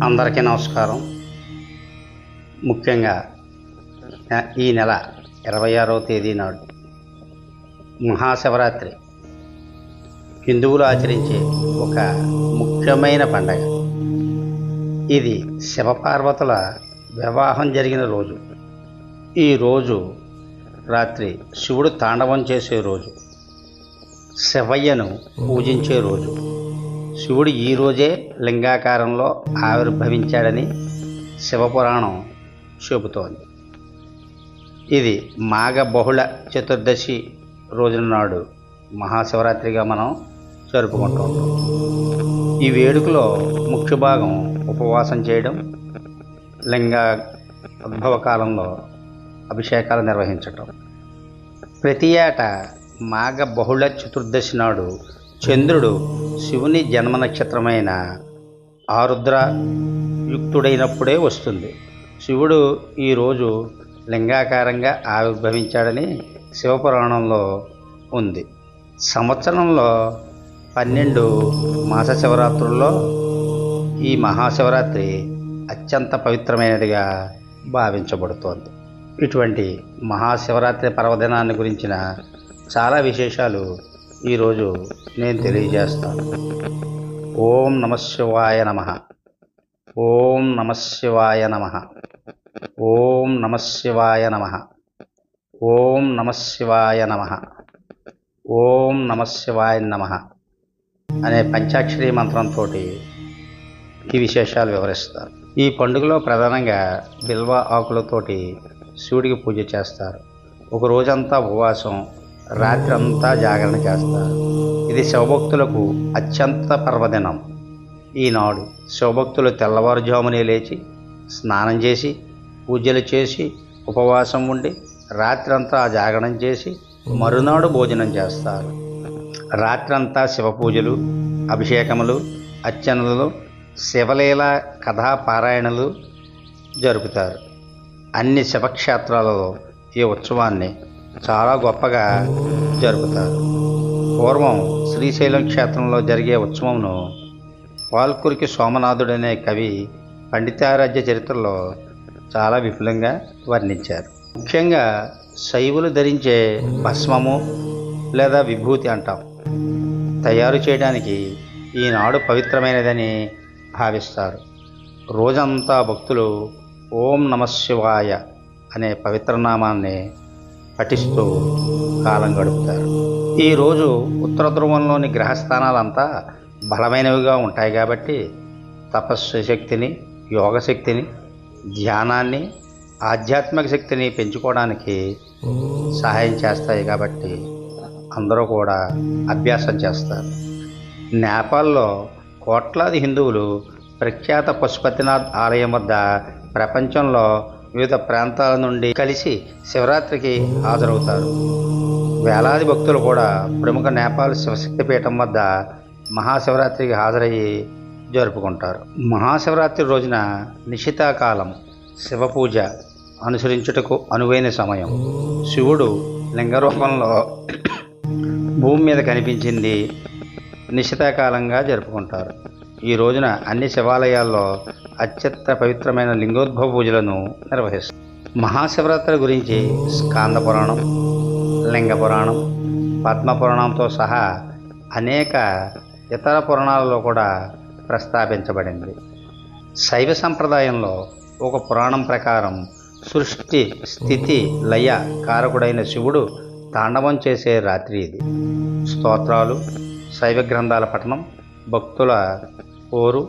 అందరికీ నమస్కారం. ముఖ్యంగా ఈ నెల 26వ తేదీ నాడు మహాశివరాత్రి హిందువులు ఆచరించే ఒక ముఖ్యమైన పండగ. ఇది శివపార్వతుల వివాహం జరిగిన రోజు. ఈ రోజు రాత్రి శివుడు తాండవం చేసే రోజు, శివయ్యను పూజించే రోజు. శివుడు ఈ రోజే లింగాకారంలో ఆవిర్భవించాడని శివపురాణం చెబుతోంది. ఇది మాఘ బహుళ చతుర్దశి రోజున నాడు మహాశివరాత్రిగా మనం జరుపుకుంటూ ఉంటాం. ఈ వేడుకలో ముఖ్య భాగం ఉపవాసం చేయడం, లింగ ఉద్భవ కాలంలో అభిషేకాలు నిర్వహించటం. ప్రతి ఏటా మాఘ బహుళ చతుర్దశి నాడు చంద్రుడు శివుని జన్మ నక్షత్రమైన ఆరుద్ర యుక్తుడైనప్పుడే వస్తుంది. శివుడు ఈరోజు లింగాకారంగా ఆవిర్భవించాడని శివపురాణంలో ఉంది. సంవత్సరంలో 12 మాస శివరాత్రుల్లో ఈ మహాశివరాత్రి అత్యంత పవిత్రమైనదిగా భావించబడుతోంది. ఇటువంటి మహాశివరాత్రి పర్వదినాన్ని గురించిన చాలా విశేషాలు ఈరోజు నేను తెలియజేస్తాను. ఓం నమః శివాయ నమః. ఓం నమః శివాయ నమః. ఓం నమః శివాయ నమః. ఓం నమః శివాయ నమః. ఓం నమః శివాయ నమః అనే పంచాక్షరి మంత్రంతో ఈ విశేషాలు వివరిస్తారు. ఈ పండుగలో ప్రధానంగా బిల్వ ఆకులతోటి శివుడికి పూజ చేస్తారు. ఒక రోజంతా ఉపవాసం, రాత్రి అంతా జాగరణ చేస్తారు. ఇది శివభక్తులకు అత్యంత పర్వదినం. ఈనాడు శివభక్తులు తెల్లవారుజామునే లేచి స్నానం చేసి పూజలు చేసి ఉపవాసం ఉండి రాత్రంతా జాగరణం చేసి మరునాడు భోజనం చేస్తారు. రాత్రంతా శివ పూజలు, అభిషేకములు, అర్చనలు, శివలీల కథా పారాయణలు జరుపుతారు. అన్ని శివక్షేత్రాలలో ఈ ఉత్సవాన్ని చాలా గొప్పగా జరుపుతారు. పూర్వం శ్రీశైలం క్షేత్రంలో జరిగే ఉత్సవంను వాల్కురికి సోమనాథుడనే కవి పండితారాధ్య చరిత్రలో చాలా విపులంగా వర్ణించారు. ముఖ్యంగా శైవులు ధరించే భస్మము లేదా విభూతి అంటాం, తయారు చేయడానికి ఈనాడు పవిత్రమైనదని భావిస్తారు. రోజంతా భక్తులు ఓం నమః శివాయ అనే పవిత్రనామాన్ని పఠిస్తూ కాలం గడుపుతారు. ఈరోజు ఉత్తర ధ్రువంలోని గ్రహస్థానాలంతా బలమైనవిగా ఉంటాయి కాబట్టి తపస్సు శక్తిని, యోగశక్తిని, ధ్యానాన్ని, ఆధ్యాత్మిక శక్తిని పెంచుకోవడానికి సహాయం చేస్తాయి. కాబట్టి అందరూ కూడా అభ్యాసం చేస్తారు. నేపాల్లో కోట్లాది హిందువులు ప్రఖ్యాత పశుపతినాథ్ ఆలయం వద్ద ప్రపంచంలో వివిధ ప్రాంతాల నుండి కలిసి శివరాత్రికి హాజరవుతారు. వేలాది భక్తులు కూడా ప్రముఖ నేపాల్ శివశక్తిపీఠం వద్ద మహాశివరాత్రికి హాజరయ్యి జరుపుకుంటారు. మహాశివరాత్రి రోజున నిశితాకాలం శివ పూజ అనుసరించుటకు అనువైన సమయం. శివుడు లింగ రూపంలో భూమి మీద కనిపించింది నిశితాకాలంగా జరుపుకుంటారు. ఈ రోజున అన్ని శివాలయాల్లో అత్యంత పవిత్రమైన లింగోద్భవ పూజలను నిర్వహిస్తారు. మహాశివరాత్రి గురించి స్కాంద పురాణం, లింగ పురాణం, పద్మ పురాణంతో సహా అనేక ఇతర పురాణాలలో కూడా ప్రస్తావించబడింది. శైవ సంప్రదాయంలో ఒక పురాణం ప్రకారం సృష్టి స్థితి లయ కారకుడైన శివుడు తాండవం చేసే రాత్రి ఇది. స్తోత్రాలు, శైవ గ్రంథాల పఠనం, భక్తుల కోరు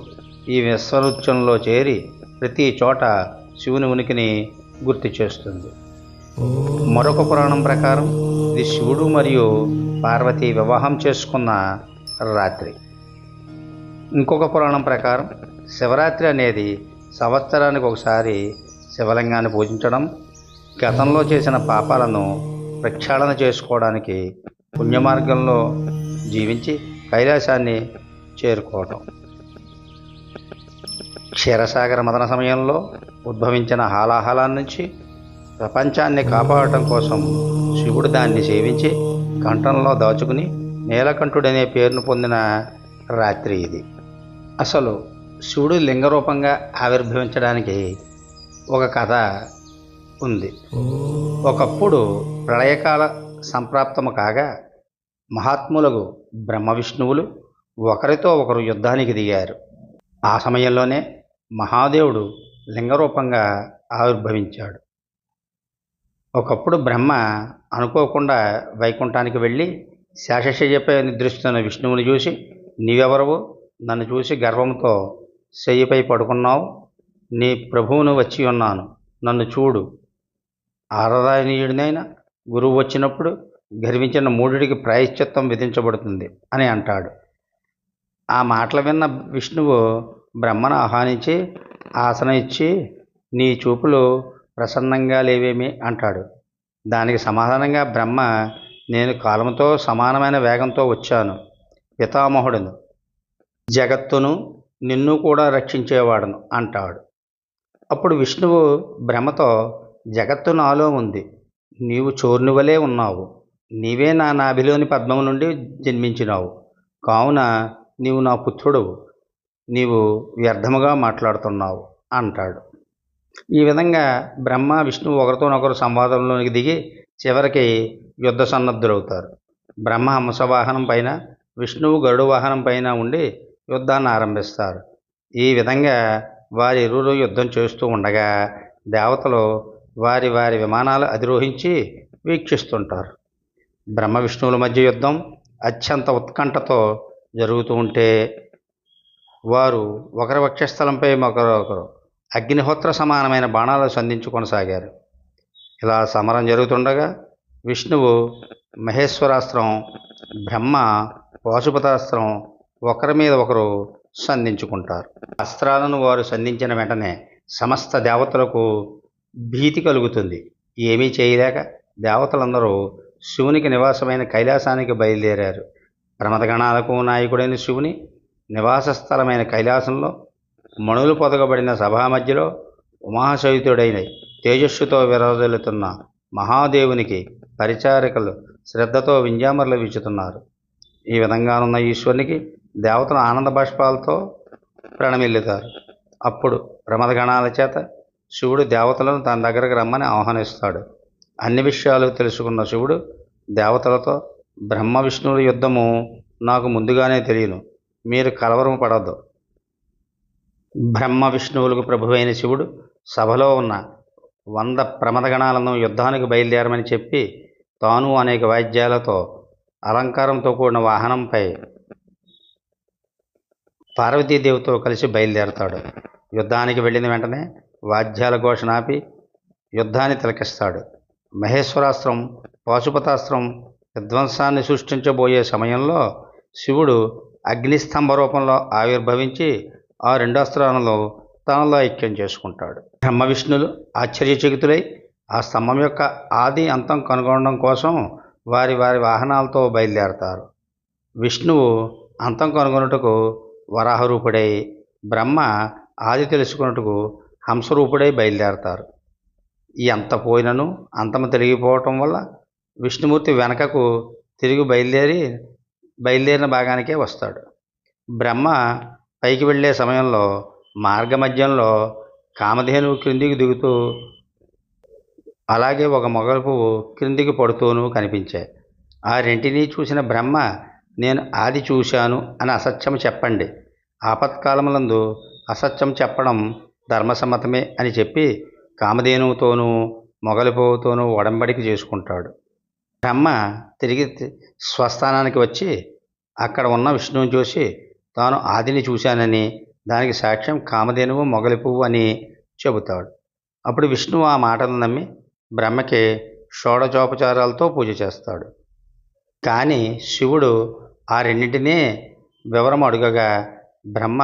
ఈ విశ్వనృత్యంలో చేరి ప్రతి చోట శివుని ఉనికిని గుర్తు చేస్తుంది. మరొక పురాణం ప్రకారం ఇది శివుడు మరియు పార్వతి వివాహం చేసుకున్న రాత్రి. ఇంకొక పురాణం ప్రకారం శివరాత్రి అనేది సంవత్సరానికి ఒకసారి శివలింగాన్ని పూజించడం, గతంలో చేసిన పాపాలను ప్రక్షాళన చేసుకోవడానికి పుణ్యమార్గంలో జీవించి కైలాసాన్ని చేరుకోవటం. క్షీరసాగర మదన సమయంలో ఉద్భవించిన హాలాహలాన్ని నుంచి ప్రపంచాన్ని కాపాడటం కోసం శివుడు దాన్ని సేవించి కంఠంలో దాచుకుని నీలకంఠుడనే పేరును పొందిన రాత్రి ఇది. అసలు శివుడు లింగరూపంగా ఆవిర్భవించడానికి ఒక కథ ఉంది. ఒకప్పుడు ప్రళయకాల సంప్రాప్తము కాగా మహాత్ములకు బ్రహ్మ విష్ణువులు ఒకరితో ఒకరు యుద్ధానికి దిగారు. ఆ సమయంలోనే మహాదేవుడు లింగరూపంగా ఆవిర్భవించాడు. ఒకప్పుడు బ్రహ్మ అనుకోకుండా వైకుంఠానికి వెళ్ళి శేషశయ్యపై నిద్రిస్తున్న విష్ణువుని చూసి, నీవెవరవు? నన్ను చూసి గర్వంతో శయ్యపై పడుకున్నావు. నీ ప్రభువును వచ్చి ఉన్నాను, నన్ను చూడు. ఆరాధనీయుడినైనా గురువు వచ్చినప్పుడు గర్వించిన మూఢుడికి ప్రాయశ్చిత్తం విధించబడుతుంది అని అంటాడు. ఆ మాటలు విన్న విష్ణువు బ్రహ్మను ఆహ్వానించి ఆసనం ఇచ్చి, నీ చూపులు ప్రసన్నంగా లేవేమి అంటాడు. దానికి సమాధానంగా బ్రహ్మ, నేను కాలముతో సమానమైన వేగంతో వచ్చాను, పితామహుడును, జగత్తును నిన్ను కూడా రక్షించేవాడును అంటాడు. అప్పుడు విష్ణువు బ్రహ్మతో, జగత్తు నాలో ఉంది, నీవు చోర్నువలే ఉన్నావు, నీవే నా నాభిలోని పద్మము నుండి జన్మించినావు, కావున నీవు నా పుత్రుడవు, నీవు వ్యర్థముగా మాట్లాడుతున్నావు అంటాడు. ఈ విధంగా బ్రహ్మ విష్ణువు ఒకరితోనొకరు సంవాదంలోనికి దిగి చివరికి యుద్ధ సన్నద్ధులవుతారు. బ్రహ్మ హంసవాహనం పైన, విష్ణువు గరుడు వాహనం పైన ఉండి యుద్ధాన్ని ఆరంభిస్తారు. ఈ విధంగా వారిరువురు యుద్ధం చేస్తూ ఉండగా దేవతలు వారి వారి విమానాలు అధిరోహించి వీక్షిస్తుంటారు. బ్రహ్మ విష్ణువుల మధ్య యుద్ధం అత్యంత ఉత్కంఠతో జరుగుతూ ఉంటే వారు ఒకరి వక్షస్థలంపై ఒకరొకరు అగ్నిహోత్ర సమానమైన బాణాలు సంధించి కొనసాగారు. ఇలా సమరం జరుగుతుండగా విష్ణువు మహేశ్వరాస్త్రం, బ్రహ్మ పాశుపతాస్త్రం ఒకరి మీద ఒకరు సంధించుకుంటారు. అస్త్రాలను వారు సంధించిన వెంటనే సమస్త దేవతలకు భీతి కలుగుతుంది. ఏమీ చేయలేక దేవతలందరూ శివునికి నివాసమైన కైలాసానికి బయలుదేరారు. ప్రమదగణాలకు నాయకుడైన శివుని నివాస స్థలమైన కైలాసంలో మణులు పొదగబడిన సభా మధ్యలో ఉమాశయుతుడైన తేజస్సుతో విరాజిల్లుతున్న మహాదేవునికి పరిచారికలు శ్రద్ధతో వింజామరలు వీచుతున్నారు. ఈ విధంగానున్న ఈశ్వరునికి దేవతలు ఆనంద బాష్పాలతో ప్రణమిల్లుతారు. అప్పుడు ప్రమదగణాల చేత శివుడు దేవతలను తన దగ్గరకు రమ్మని ఆహ్వానిస్తాడు. అన్ని విషయాలు తెలుసుకున్న శివుడు దేవతలతో, బ్రహ్మ విష్ణువుల యుద్ధము నాకు ముందుగానే తెలియను, మీరు కలవరం పడద్దు. బ్రహ్మ విష్ణువులకు ప్రభువైన శివుడు సభలో ఉన్న 100 ప్రమదగణాలను యుద్ధానికి బయలుదేరమని చెప్పి తాను అనేక వాయిద్యాలతో అలంకారంతో కూడిన వాహనంపై పార్వతీదేవితో కలిసి బయలుదేరతాడు. యుద్ధానికి వెళ్ళిన వెంటనే వాద్యాల ఘోషణ ఆపి యుద్ధాన్ని తిలకిస్తాడు. మహేశ్వరాస్త్రం, పాశుపతాస్త్రం విధ్వంసాన్ని సృష్టించబోయే సమయంలో శివుడు అగ్నిస్తంభ రూపంలో ఆవిర్భవించి ఆ 2 అస్త్రాలను తనలో ఐక్యం చేసుకుంటాడు. బ్రహ్మ విష్ణులు ఆశ్చర్యచకితులై ఆ స్తంభం యొక్క ఆది అంతం కనుగొనడం కోసం వారి వారి వాహనాలతో బయలుదేరతారు. విష్ణువు అంతం కనుగొనుటకు వరాహరూపుడై, బ్రహ్మ ఆది తెలుసుకున్నట్టుకు హంసరూపుడై బయలుదేరతారు. ఈ అంత పోయినను అంతము తిరిగిపోవటం వల్ల విష్ణుమూర్తి వెనకకు తిరిగి బయలుదేరిన భాగానికే వస్తాడు. బ్రహ్మ పైకి వెళ్ళే సమయంలో మార్గమధ్యంలో కామధేనువు క్రిందికి దిగుతూ, అలాగే ఒక మొగలి పువ్వు క్రిందికి పడుతూనూ కనిపించాయి. ఆ రెంటినీ చూసిన బ్రహ్మ, నేను ఆది చూశాను అని అసత్యం చెప్పండి, ఆపత్కాలములందు అసత్యం చెప్పడం ధర్మసమ్మతమే అని చెప్పి కామధేనువుతోనూ మొగలి పువ్వుతోనూ ఒడంబడిక చేసుకుంటాడు. బ్రహ్మ తిరిగి స్వస్థానానికి వచ్చి అక్కడ ఉన్న విష్ణువుని చూసి తాను ఆదిని చూశానని, దానికి సాక్ష్యం కామధేనువు మొగలి పువ్వు అని చెబుతాడు. అప్పుడు విష్ణువు ఆ మాటలు నమ్మి బ్రహ్మకి షోడచోపచారాలతో పూజ చేస్తాడు. కానీ శివుడు ఆ రెండింటినీ వివరం అడుగగా బ్రహ్మ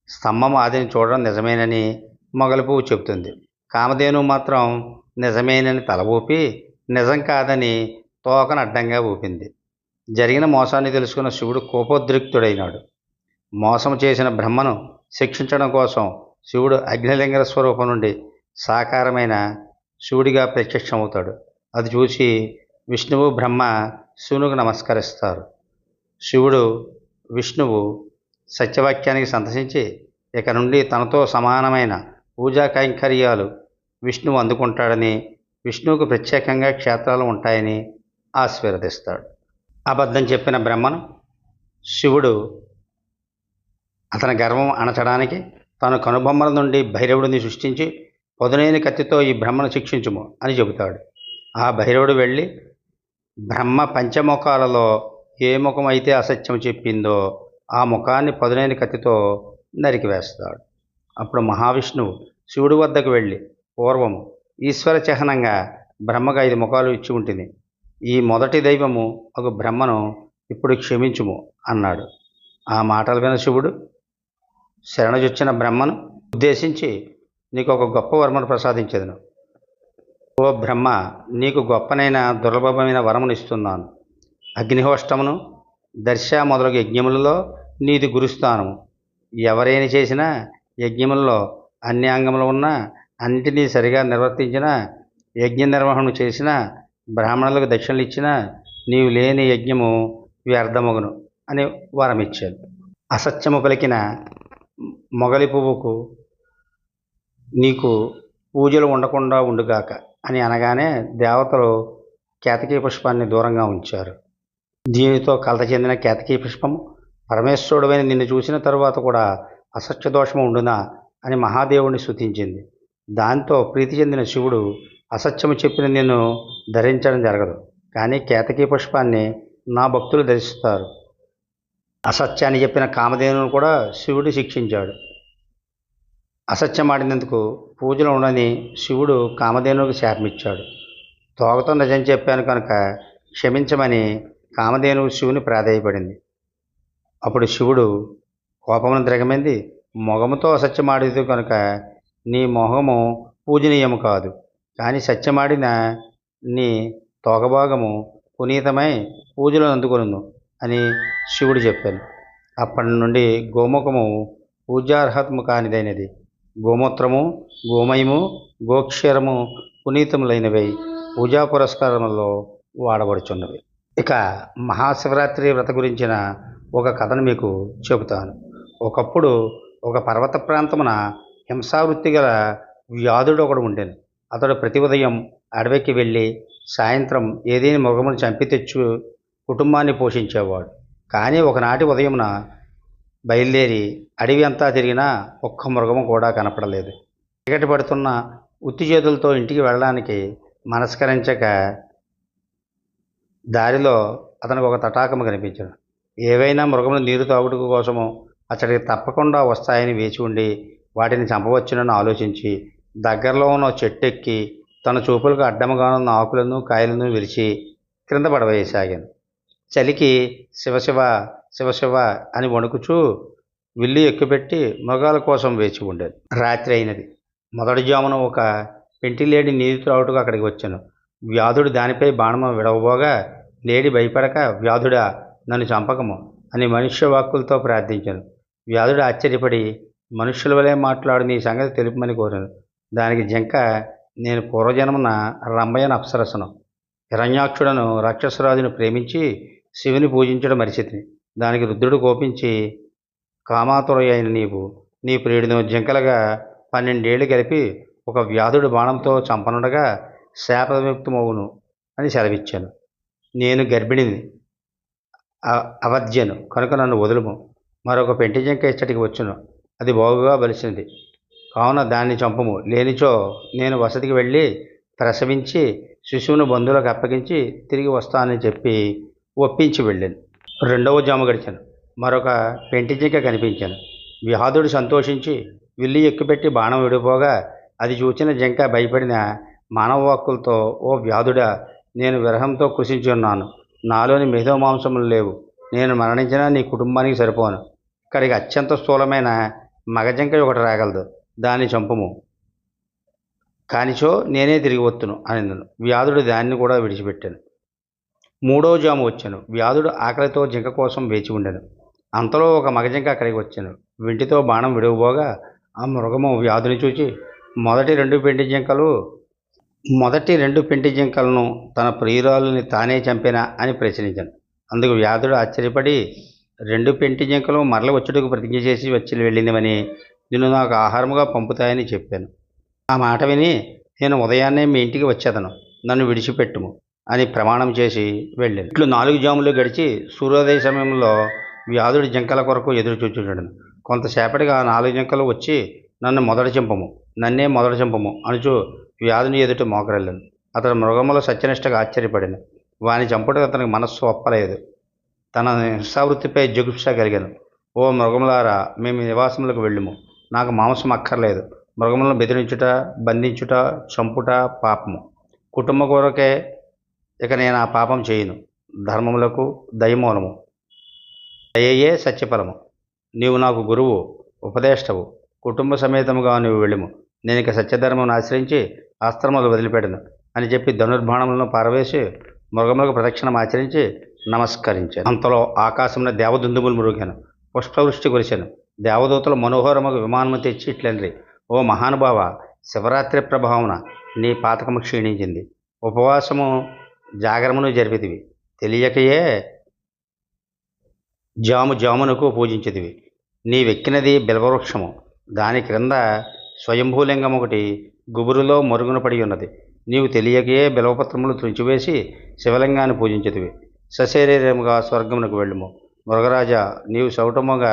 స్తంభం ఆదిని చూడడం నిజమేనని మొగలి పువ్వు చెబుతుంది. కామధేనువు మాత్రం నిజమేనని తల ఊపి నిజం కాదని తోకను అడ్డంగా ఊపింది. జరిగిన మోసాన్ని తెలుసుకున్న శివుడు కోపోద్రిక్తుడైనాడు. మోసం చేసిన బ్రహ్మను శిక్షించడం కోసం శివుడు అగ్నిలింగ స్వరూపం నుండి సాకారమైన శివుడిగా ప్రత్యక్షమవుతాడు. అది చూసి విష్ణువు, బ్రహ్మ శివునికి నమస్కరిస్తారు. శివుడు, విష్ణువు సత్యవాక్యానికి సంతసించి ఇక నుండి తనతో సమానమైన పూజా కైంకర్యాలు విష్ణువు అందుకుంటాడని, విష్ణువుకు ప్రత్యేకంగా క్షేత్రాలు ఉంటాయని ఆశీర్వదిస్తాడు. అబద్ధం చెప్పిన బ్రహ్మను శివుడు అతని గర్వం అణచడానికి తన కనుబొమ్మల నుండి భైరవుడిని సృష్టించి పదునైన కత్తితో ఈ బ్రహ్మను శిక్షించుము అని చెబుతాడు. ఆ భైరవుడు వెళ్ళి బ్రహ్మ పంచముఖాలలో ఏ ముఖం అయితే అసత్యం చెప్పిందో ఆ ముఖాన్ని పదునైన కత్తితో నరికివేస్తాడు. అప్పుడు మహావిష్ణువు శివుడి వద్దకు వెళ్ళి, పూర్వము ఈశ్వర చిహ్నంగా బ్రహ్మకు 5 ముఖాలు ఇచ్చి ఉంటుంది. ఈ మొదటి దైవము ఒక బ్రహ్మను ఇప్పుడు క్షమించుము అన్నాడు. ఆ మాటలు విన శివుడు శరణుజొచ్చిన బ్రహ్మను ఉద్దేశించి, నీకు ఒక గొప్ప వరమును ప్రసాదించదును. ఓ బ్రహ్మ, నీకు గొప్పనైన దుర్లభమైన వరమును ఇస్తున్నాను. అగ్నిహోష్టమును, దర్శ మొదలగు యజ్ఞములలో నీది గురుస్థానము. ఎవరైనా చేసినా యజ్ఞములలో అన్ని అంగములు ఉన్నా అన్నిటినీ సరిగా నిర్వర్తించిన, యజ్ఞ నిర్వహణ చేసిన, బ్రాహ్మణులకు దక్షిణలు ఇచ్చినా నీవు లేని యజ్ఞము వ్యర్థమగును అని వరమిచ్చాడు. అసత్యము పలికిన మొగలి పువ్వుకు నీకు పూజలు ఉండకుండా ఉండుగాక అని అనగానే దేవతలు కేతకీ పుష్పాన్ని దూరంగా ఉంచారు. దీనితో కలత చెందిన కేతకీ పుష్పము, పరమేశ్వరుడైన నిన్ను చూసిన తరువాత కూడా అసత్య దోషము ఉండునా అని మహాదేవుడిని స్తుతించింది. దాంతో ప్రీతి చెందిన శివుడు, అసత్యము చెప్పిన నిన్ను ధరించడం జరగదు, కానీ కేతకీ పుష్పాన్ని నా భక్తులు ధరిస్తారు. అసత్యాన్ని చెప్పిన కామధేనును కూడా శివుడు శిక్షించాడు. అసత్యమాడినందుకు పూజలు ఉండని శివుడు కామధేనువుకు శాపమిచ్చాడు. తోకతో నిజం చెప్పాను కనుక క్షమించమని కామధేనువు శివుని ప్రాధేయపడింది. అప్పుడు శివుడు కోపమును దిగమింది, మొగముతో అసత్యమాడిదు కనుక నీ మొహము పూజనీయము కాదు, కానీ సత్యమాడిన నీ తోకభాగము పునీతమై పూజలు అందుకొను అని శివుడు చెప్పాను. అప్పటి నుండి గోముఖము పూజార్హతము కానిదైనది. గోమూత్రము, గోమయము, గోక్షరము పునీతములైనవై పూజా పురస్కారములలో వాడబడుచున్నవి. ఇక మహాశివరాత్రి వ్రత గురించిన ఒక కథను మీకు చెబుతాను. ఒకప్పుడు ఒక పర్వత ప్రాంతమున హింసావృత్తి గల వ్యాధుడు ఒకడు ఉండెను. అతడు ప్రతి ఉదయం అడవికి వెళ్ళి సాయంత్రం ఏదైనా మృగమును చంపి తెచ్చు కుటుంబాన్ని పోషించేవాడు. కానీ ఒకనాటి ఉదయమున బయలుదేరి అడవి అంతా తిరిగినా ఒక్క మృగము కూడా కనపడలేదు. చీకటి పడుతున్న ఉత్తి చేతులతో ఇంటికి వెళ్ళడానికి మనస్కరించక దారిలో అతనికి ఒక తటాకము కనిపించను. ఏవైనా మృగములు నీరు తాగుట కోసము అతడికి తప్పకుండా వస్తాయని వేచి ఉండి వాటిని చంపవచ్చునని ఆలోచించి దగ్గరలో ఉన్న చెట్టు ఎక్కి తన చూపులకు అడ్డముగానున్న ఆకులను కాయలను విరిచి క్రింద పడవేయసాగాను. చలికి శివశివ శివశివ అని వణుకుచూ విల్లు ఎక్కుపెట్టి మృగాల కోసం వేచి ఉండేది. రాత్రి అయినది. మొదటి జామున ఒక పెంటిలేడి నీరు త్రాగుటకు అక్కడికి వచ్చాను. వ్యాధుడు దానిపై బాణము విడవబోగా లేడి భయపడక, వ్యాధుడా నన్ను చంపకము అని మనుష్య వాక్కులతో ప్రార్థించాను. వ్యాధుడు ఆశ్చర్యపడి, మనుష్యుల వలె మాట్లాడు, నీ సంగతి తెలుపమని కోరాను. దానికి జింక, నేను పూర్వజన్మన రంభయన అప్సరసను, హిరణ్యాక్షుడను రాక్షసరాజును ప్రేమించి శివుని పూజించడం మరిచితిని. దానికి రుద్రుడు కోపించి, కామాతురై అయిన నీవు నీ ప్రియుడిని జింకలుగా 12 ఏళ్ళు కలిపి ఒక వ్యాధుడు బాణంతో చంపనుండగా శాపవిముక్తమవును అని సెలవిచ్చాను. నేను గర్భిణిని, అవధ్యను కనుక నన్ను వదులుము. మరొక పెంటి జింక ఇచ్చటికి వచ్చును, అది బాగుగా బలిసింది కావున దాన్ని చంపము. లేనిచో నేను వసతికి వెళ్ళి ప్రసవించి శిశువును బంధువులకు అప్పగించి తిరిగి వస్తానని చెప్పి ఒప్పించి వెళ్ళాను. రెండవ జాము గడిచాను. మరొక పెంటి జింక కనిపించాను. వ్యాధుడు సంతోషించి విల్లు ఎక్కుపెట్టి బాణం విడిపోగా అది చూచిన జింక భయపడిన మానవ వాక్కులతో, ఓ వ్యాధుడా, నేను విరహంతో కృషించి ఉన్నాను. నాలోని మేధో మాంసములు లేవు. నేను మరణించినా నీ కుటుంబానికి సరిపోను. ఇక్కడికి అత్యంత స్థూలమైన మగజింక ఒకటి రాగలదు, దాన్ని చంపుము. కానిచో నేనే తిరిగి వత్తును అని వ్యాధుడు దాన్ని కూడా విడిచిపెట్టాను. మూడో జాము వచ్చాను. వ్యాధుడు ఆకలితో జింక కోసం వేచి ఉండెను. అంతలో ఒక మగజింక అక్కడికి వచ్చాను. వింటితో బాణం విడవబోగా ఆ మృగము వ్యాధుని చూచి మొదటి రెండు పెంటి జింకలను తన ప్రియురాలుని తానే చంపినా అని ప్రశ్నించాను. అందుకు వ్యాధుడు ఆశ్చర్యపడి, 2 పెంటి జింకలు మరల వచ్చుటకు ప్రతిజ్ఞ చేసి వచ్చి వెళ్ళినవని నిన్ను నాకు ఆహారముగా పంపుతాయని చెప్పాను. ఆ మాట విని నేను ఉదయాన్నే మీ ఇంటికి వచ్చేదను, నన్ను విడిచిపెట్టుము అని ప్రమాణం చేసి వెళ్ళాను. ఇట్లు 4 జాములు గడిచి సూర్యోదయ సమయంలో వ్యాధుడి జింకల కొరకు ఎదురు చూచుచుండెను. కొంతసేపటికి ఆ 4 జింకలు వచ్చి నన్నే మొదట చింపము అనుచు వ్యాధుని ఎదుట మోకరిల్లాను. అతడు మృగముల సత్యనిష్టగా ఆశ్చర్యపడాను. వాని చంపుటకు అతనికి మనస్సు ఒప్పలేదు. తన హింసావృత్తిపై జిగుప్స కలిగాను. ఓ మృగములారా, మేము నివాసములకు వెళ్ళుము. నాకు మాంసం అక్కర్లేదు. మృగములను బెదిరించుట, బంధించుట, చంపుట పాపము. కుటుంబ కొరకే ఇక నేను ఆ పాపం చేయను. ధర్మములకు దయమూలము, దయయే సత్యఫలము. నీవు నాకు గురువు, ఉపదేష్టవు. కుటుంబ సమేతముగా నీవు వెళ్ళుము. నేను ఇక సత్యధర్మమును ఆశ్రయించి అస్త్రములు వదిలిపెట్టను అని చెప్పి ధనుర్బాణములను పారవేసి మృగములకు ప్రదక్షిణం ఆచరించి నమస్కరించాను. అంతలో ఆకాశమున దేవదుందుములు మురుగాను, పుష్పవృష్టి కురిశాను. దేవదూతలు మనోహరముగా విమానము తెచ్చి ఇట్లనరి: ఓ మహానుభావ, శివరాత్రి ప్రభావమున నీ పాతకము క్షీణించింది. ఉపవాసము జాగరమును జరిపితివి. తెలియకయే జామునకు పూజించితివి. నీవెక్కినది బిల్వవృక్షము. దాని క్రింద స్వయంభూలింగం ఒకటి గుబురులో మరుగున పడి ఉన్నది. నీవు తెలియకయే బిల్వపత్రములు త్రుంచివేసి శివలింగాన్ని పూజించితివి. సశరీరముగా స్వర్గమునకు వెళ్ళుము. మృగరాజా, నీవు సౌటముగా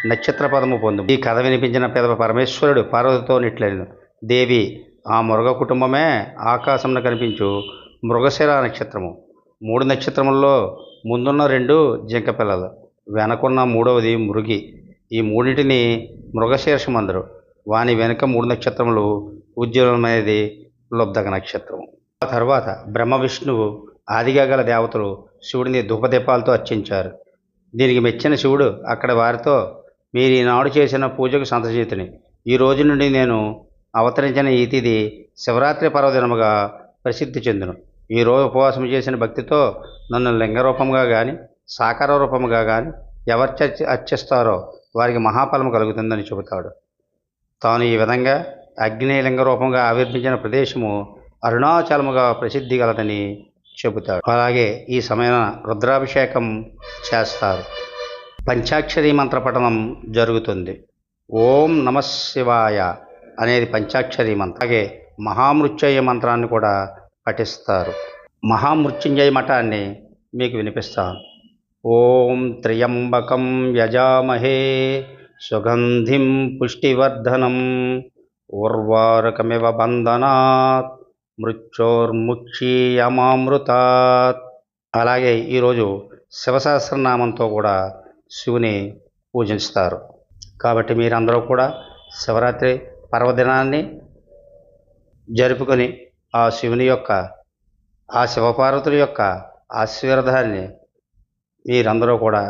నక్షత్ర పదము పొందు. ఈ కథ వినిపించిన పెదవ పరమేశ్వరుడు పార్వతితో నిట్లెను: దేవి, ఆ మృగ కుటుంబమే ఆకాశమున కనిపించు మృగశిర నక్షత్రము. 3 నక్షత్రములలో ముందున్న 2 జింక పిల్లలు, వెనకున్న 3వది మృగి. ఈ మూడింటిని మృగశీర్షమందరు. వాని వెనుక 3 నక్షత్రములు ఉజ్వలమైనది లుబ్ధక నక్షత్రము. ఆ తర్వాత బ్రహ్మ విష్ణువు ఆదిగా గల దేవతలు శివుడిని ధూపదీపాలతో అర్చించారు. దీనికి మెచ్చిన శివుడు అక్కడి వారితో: మీరు ఈనాడు చేసిన పూజకు సంతచితుని. ఈ రోజు నుండి నేను అవతరించిన ఈ తిథి శివరాత్రి పర్వదినముగా ప్రసిద్ధి చెందును. ఈరోజు ఉపవాసం చేసిన భక్తితో నన్ను లింగరూపముగా కానీ సాకార రూపముగా కానీ ఎవరు అర్చిస్తారో వారికి మహాఫలము కలుగుతుందని చెబుతాడు. తాను ఈ విధంగా అగ్నిలింగ రూపంగా ఆవిర్భించిన ప్రదేశము అరుణాచలముగా ప్రసిద్ధి గలదని చెబుతాడు. అలాగే ఈ సమయాన రుద్రాభిషేకం చేస్తారు. పంచాక్షరి మంత్ర పఠనం జరుగుతుంది. ఓం నమః శివాయ అనేది పంచాక్షరి మంత్రం. అలాగే మహామృత్యుంజయ మంత్రాన్ని కూడా పఠిస్తారు. మహామృత్యుంజయ మఠాన్ని మీకు వినిపిస్తాను. ఓం త్ర్యంబకం యజామహే సుగంధిం పుష్టివర్ధనం ఉర్వారుకమివ బంధనాత్ మృత్యోర్ముక్షీయమామృతాత్. అలాగే ఈరోజు శివసహస్రనామంతో కూడా శివుని పూజిస్తారు. కాబట్టి మీరందరూ కూడా శివరాత్రి పర్వదినాన్ని జరుపుకొని ఆ శివుని యొక్క, ఆ శివపార్వతుల యొక్క ఆశీర్వాదాన్ని మీరందరూ కూడా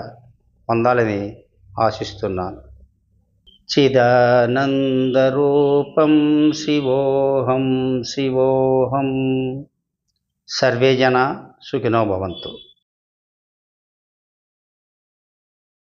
పొందాలని ఆశిస్తున్నాను. చిదానందరూపం శివోహం శివోహం. సర్వే జనా సుఖినో భవంతు.